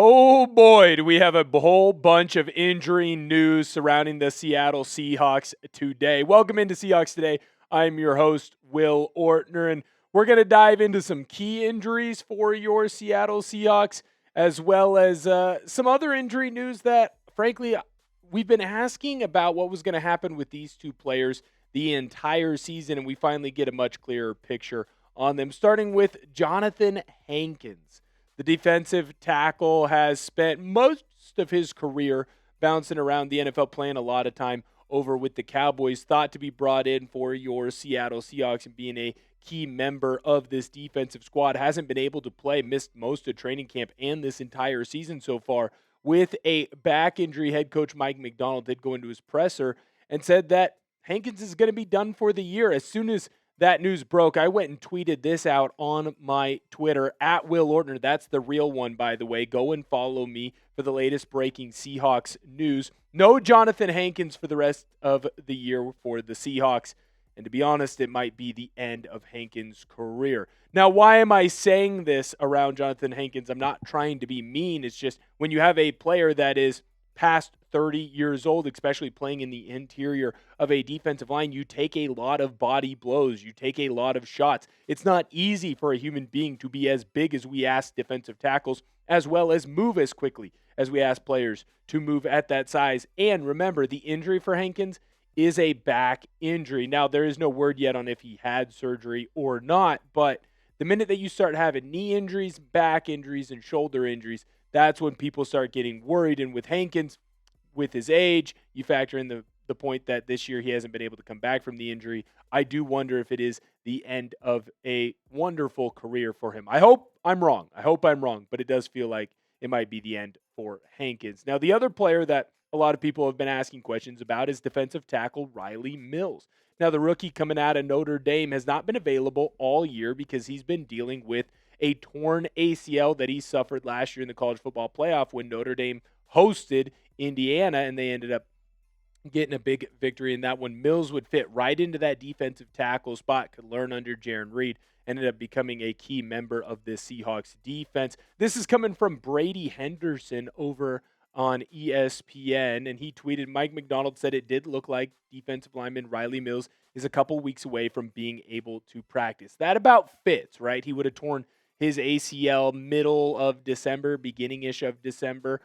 Oh boy, do we have a whole bunch of injury news surrounding the Seattle Seahawks today. Welcome into Seahawks Today. I'm your host, Will Ortner, and we're going to dive into some key injuries for your Seattle Seahawks, as well as some other injury news that, frankly, we've been asking about what was going to happen with these two players the entire season, and we finally get a much clearer picture on them, starting with Jonathan Hankins. The defensive tackle has spent most of his career bouncing around the NFL, playing a lot of time over with the Cowboys, thought to be brought in for your Seattle Seahawks and being a key member of this defensive squad. Hasn't been able to play, missed most of training camp and this entire season so far with a back injury. Head coach Mike Macdonald did go into his presser and said that Hankins is going to be done for the year. As soon as that news broke, I went and tweeted this out on my Twitter, at Will Ortner. That's the real one, by the way. Go and follow me for the latest breaking Seahawks news. No Jonathan Hankins for the rest of the year for the Seahawks. And to be honest, it might be the end of Hankins' career. Now, why am I saying this around Jonathan Hankins? I'm not trying to be mean. It's just when you have a player that is past 30 years old, especially playing in the interior of a defensive line, you take a lot of body blows. You take a lot of shots. It's not easy for a human being to be as big as we ask defensive tackles, as well as move as quickly as we ask players to move at that size. And remember, the injury for Hankins is a back injury. Now, there is no word yet on if he had surgery or not, but the minute that you start having knee injuries, back injuries, and shoulder injuries, that's when people start getting worried. And with Hankins, with his age, you factor in the point that this year he hasn't been able to come back from the injury. I do wonder if it is the end of a wonderful career for him. I hope I'm wrong, but it does feel like it might be the end for Hankins. Now, the other player that a lot of people have been asking questions about is defensive tackle Rylie Mills. Now, the rookie coming out of Notre Dame has not been available all year because he's been dealing with a torn ACL that he suffered last year in the college football playoff when Notre Dame hosted Indiana, and they ended up getting a big victory in that one. Mills would fit right into that defensive tackle spot, could learn under Jarran Reed, ended up becoming a key member of this Seahawks defense. This is coming from Brady Henderson over on ESPN, and he tweeted, Mike Macdonald said it did look like defensive lineman Rylie Mills is a couple weeks away from being able to practice. That about fits, right? He would have torn his ACL middle of December, beginning-ish of December.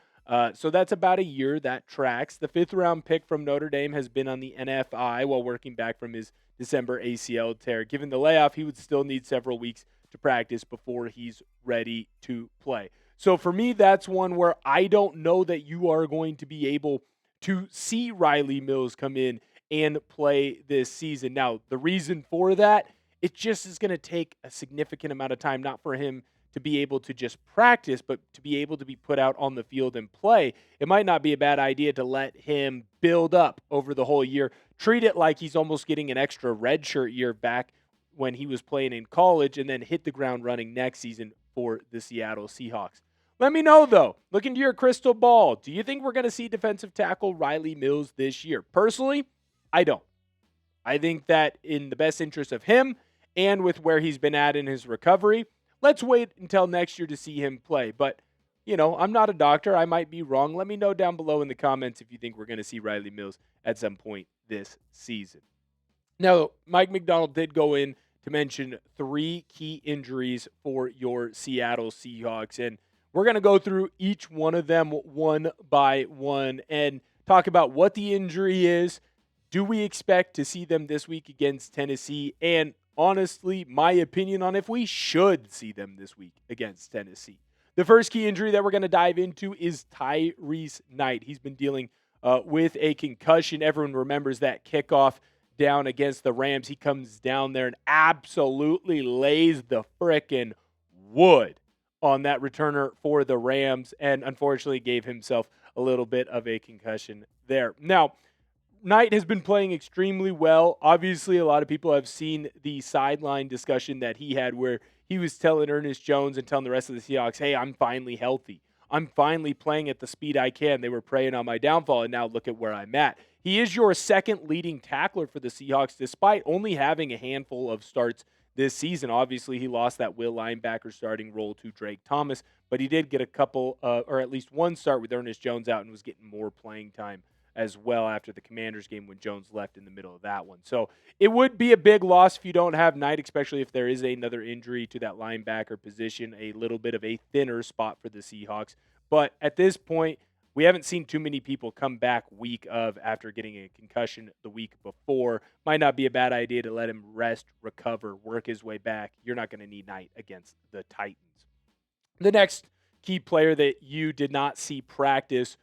So that's about a year. That tracks. The fifth-round pick from Notre Dame has been on the NFI while working back from his December ACL tear. Given the layoff, he would still need several weeks to practice before he's ready to play. So for me, that's one where I don't know that you are going to be able to see Rylie Mills come in and play this season. Now, the reason for that, it just is going to take a significant amount of time, not for him to be able to just practice, but to be able to be put out on the field and play. It might not be a bad idea to let him build up over the whole year. Treat it like he's almost getting an extra redshirt year back when he was playing in college, and then hit the ground running next season for the Seattle Seahawks. Let me know, though. Look into your crystal ball. Do you think we're going to see defensive tackle Rylie Mills this year? Personally, I don't. I think that in the best interest of him and with where he's been at in his recovery, let's wait until next year to see him play. But, I'm not a doctor. I might be wrong. Let me know down below in the comments if you think we're going to see Rylie Mills at some point this season. Now, Mike Macdonald did go in to mention 3 key injuries for your Seattle Seahawks, and we're going to go through each one of them one by one and talk about what the injury is. Do we expect to see them this week against Tennessee? And honestly, my opinion on if we should see them this week against Tennessee. The first key injury that we're going to dive into is Tyrice Knight. He's been dealing with a concussion. Everyone remembers that kickoff down against the Rams. He comes down there and absolutely lays the frickin' wood on that returner for the Rams, and unfortunately gave himself a little bit of a concussion there. Now, Knight has been playing extremely well. Obviously, a lot of people have seen the sideline discussion that he had where he was telling Ernest Jones and telling the rest of the Seahawks, hey, I'm finally healthy. I'm finally playing at the speed I can. They were preying on my downfall, and now look at where I'm at. He is your second leading tackler for the Seahawks, despite only having a handful of starts this season. Obviously, he lost that Will linebacker starting role to Drake Thomas, but he did get a couple, or at least one start with Ernest Jones out and was getting more playing time as well after the Commanders game when Jones left in the middle of that one. So it would be a big loss if you don't have Knight, especially if there is another injury to that linebacker position, a little bit of a thinner spot for the Seahawks. But at this point, we haven't seen too many people come back week of after getting a concussion the week before. Might not be a bad idea to let him rest, recover, work his way back. You're not going to need Knight against the Titans. The next key player that you did not see practice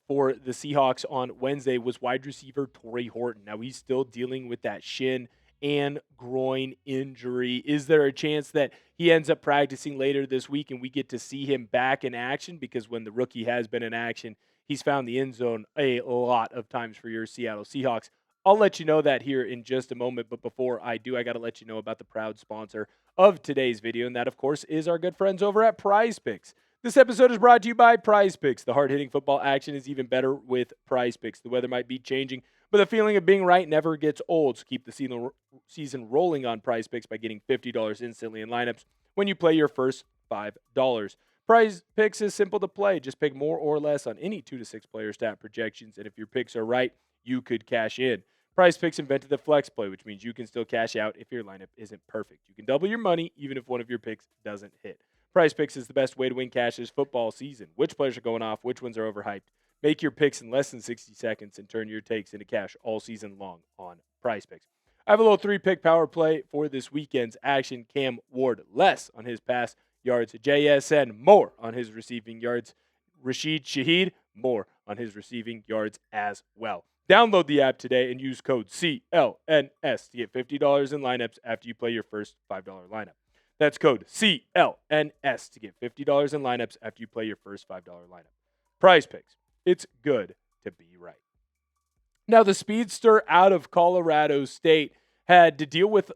for the Seahawks on Wednesday was wide receiver Tory Horton. Now, he's still dealing with that shin and groin injury. Is there a chance that he ends up practicing later this week and we get to see him back in action? Because when the rookie has been in action, he's found the end zone a lot of times for your Seattle Seahawks. I'll let you know that here in just a moment, but before I do, I got to let you know about the proud sponsor of today's video, and that, of course, is our good friends over at Prize Picks. This episode is brought to you by Prize Picks. The hard-hitting football action is even better with Prize Picks. The weather might be changing, but the feeling of being right never gets old. So keep the season rolling on Prize Picks by getting $50 instantly in lineups when you play your first $5. Prize Picks is simple to play. Just pick more or less on any 2 to 6 player stat projections, and if your picks are right, you could cash in. Prize Picks invented the flex play, which means you can still cash out if your lineup isn't perfect. You can double your money even if one of your picks doesn't hit. Prize Picks is the best way to win cash this football season. Which players are going off? Which ones are overhyped? Make your picks in less than 60 seconds and turn your takes into cash all season long on Prize Picks. I have a little 3-pick power play for this weekend's action. Cam Ward, less on his pass yards. JSN, more on his receiving yards. Rashid Shaheed, more on his receiving yards as well. Download the app today and use code CLNS to get $50 in lineups after you play your first $5 lineup. That's code CLNS to get $50 in lineups after you play your first $5 lineup. Prize Picks. It's good to be right. Now, the speedster out of Colorado State had to deal with,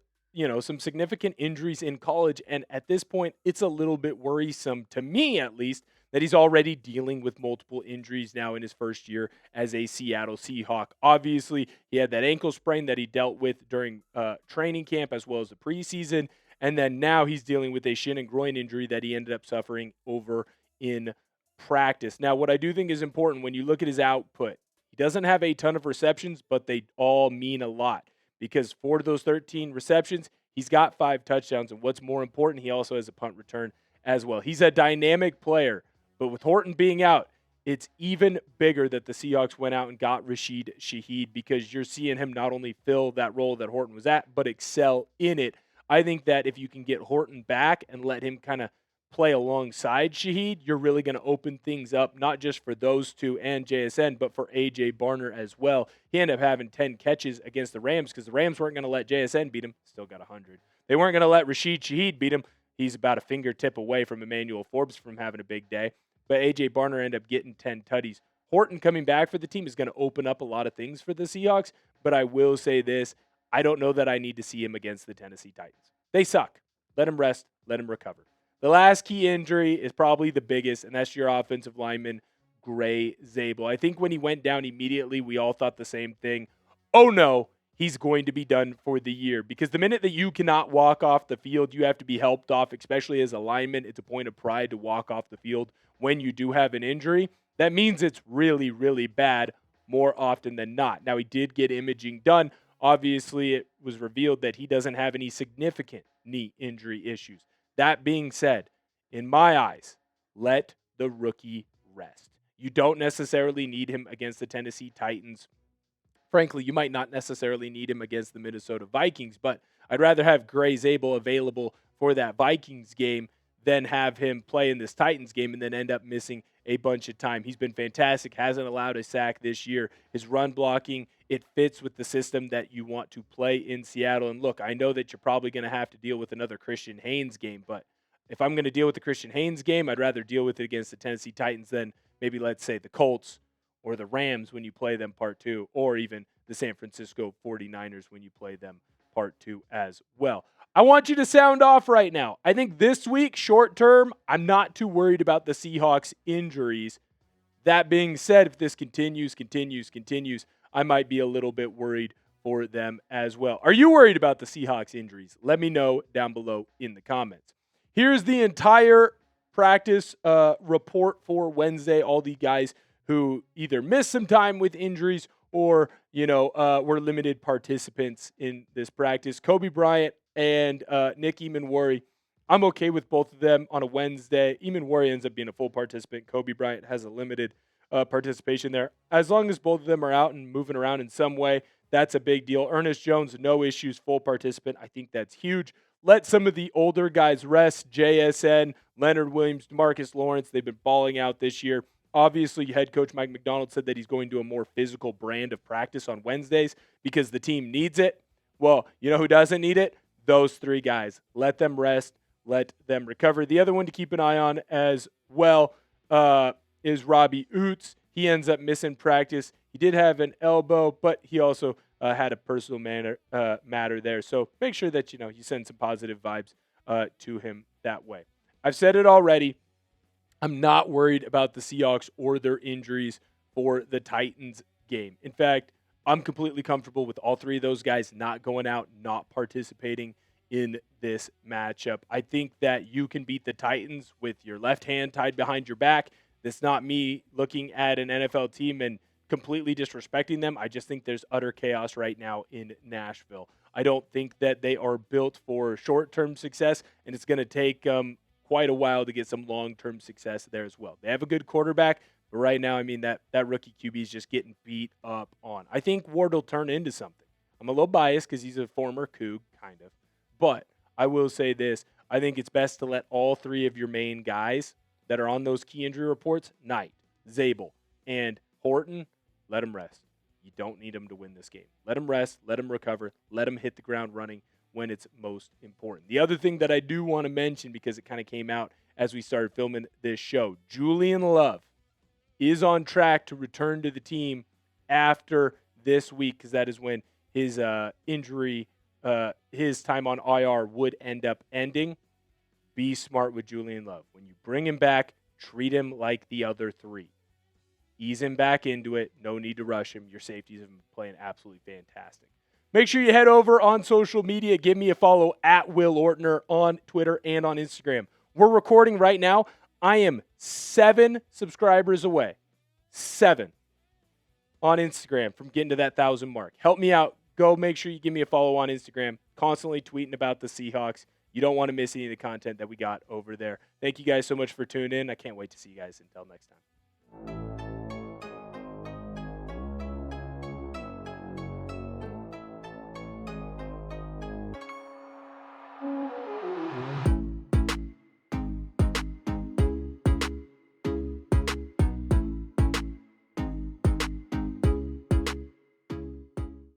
some significant injuries in college, and at this point, it's a little bit worrisome, to me at least, that he's already dealing with multiple injuries now in his first year as a Seattle Seahawk. Obviously, he had that ankle sprain that he dealt with during training camp as well as the preseason, and then now he's dealing with a shin and groin injury that he ended up suffering over in practice. Now, what I do think is important when you look at his output, he doesn't have a ton of receptions, but they all mean a lot because for those 13 receptions, he's got 5 touchdowns, and what's more important, he also has a punt return as well. He's a dynamic player. But with Horton being out, it's even bigger that the Seahawks went out and got Rashid Shaheed because you're seeing him not only fill that role that Horton was at, but excel in it. I think that if you can get Horton back and let him kind of play alongside Shaheed, you're really going to open things up, not just for those two and JSN, but for A.J. Barner as well. He ended up having 10 catches against the Rams because the Rams weren't going to let JSN beat him. Still got 100. They weren't going to let Rashid Shaheed beat him. He's about a fingertip away from Emmanuel Forbes from having a big day. But A.J. Barner ended up getting 10 tutties. Horton coming back for the team is going to open up a lot of things for the Seahawks, but I will say this. I don't know that I need to see him against the Tennessee Titans. They suck. Let him rest. Let him recover. The last key injury is probably the biggest, and that's your offensive lineman, Gray Zabel. I think when he went down immediately, we all thought the same thing. Oh, no. He's going to be done for the year because the minute that you cannot walk off the field, you have to be helped off, especially as a lineman. It's a point of pride to walk off the field when you do have an injury. That means it's really, really bad more often than not. Now, he did get imaging done. Obviously, it was revealed that he doesn't have any significant knee injury issues. That being said, in my eyes, let the rookie rest. You don't necessarily need him against the Tennessee Titans. Frankly, you might not necessarily need him against the Minnesota Vikings, but I'd rather have Gray Zabel available for that Vikings game than have him play in this Titans game and then end up missing a bunch of time. He's been fantastic, hasn't allowed a sack this year. His run blocking, it fits with the system that you want to play in Seattle. And look, I know that you're probably going to have to deal with another Christian Haynes game, but if I'm going to deal with the Christian Haynes game, I'd rather deal with it against the Tennessee Titans than maybe, let's say, the Colts or the Rams when you play them part 2, or even the San Francisco 49ers when you play them part 2 as well. I want you to sound off right now. I think this week, short term, I'm not too worried about the Seahawks injuries. That being said, if this continues, I might be a little bit worried for them as well. Are you worried about the Seahawks injuries? Let me know down below in the comments. Here's the entire practice report for Wednesday. All the guys who either missed some time with injuries or, were limited participants in this practice. Kobe Bryant and Nick Eamon-Worry, I'm okay with both of them on a Wednesday. Eamon-Worry ends up being a full participant. Kobe Bryant has a limited participation there. As long as both of them are out and moving around in some way, that's a big deal. Ernest Jones, no issues, full participant. I think that's huge. Let some of the older guys rest. JSN, Leonard Williams, DeMarcus Lawrence, they've been balling out this year. Obviously, head coach Mike McDonald said that he's going to a more physical brand of practice on Wednesdays because the team needs it. Well, you know who doesn't need it? Those three guys. Let them rest. Let them recover. The other one to keep an eye on as well is Robbie Oots. He ends up missing practice. He did have an elbow, but he also had a personal matter there. So make sure that, you send some positive vibes to him that way. I've said it already. I'm not worried about the Seahawks or their injuries for the Titans game. In fact, I'm completely comfortable with all three of those guys not going out, not participating in this matchup. I think that you can beat the Titans with your left hand tied behind your back. That's not me looking at an NFL team and completely disrespecting them. I just think there's utter chaos right now in Nashville. I don't think that they are built for short-term success, and it's going to take quite a while to get some long-term success there as well. They have a good quarterback, but right now, that rookie QB is just getting beat up on. I think Ward will turn into something. I'm a little biased because he's a former Coug, kind of. But I will say this. I think it's best to let all three of your main guys that are on those key injury reports, Knight, Zabel, and Horton, let them rest. You don't need them to win this game. Let them rest. Let them recover. Let them hit the ground running when it's most important. The other thing that I do want to mention, because it kind of came out as we started filming this show, Julian Love is on track to return to the team after this week, because that is when his injury, his time on IR would end up ending. Be smart with Julian Love. When you bring him back, treat him like the other three. Ease him back into it. No need to rush him. Your safeties have been playing absolutely fantastic. Make sure you head over on social media. Give me a follow at Will Ortner on Twitter and on Instagram. We're recording right now. I am 7 subscribers away. 7 on Instagram from getting to that 1,000 mark. Help me out. Go make sure you give me a follow on Instagram. Constantly tweeting about the Seahawks. You don't want to miss any of the content that we got over there. Thank you guys so much for tuning in. I can't wait to see you guys. Until next time.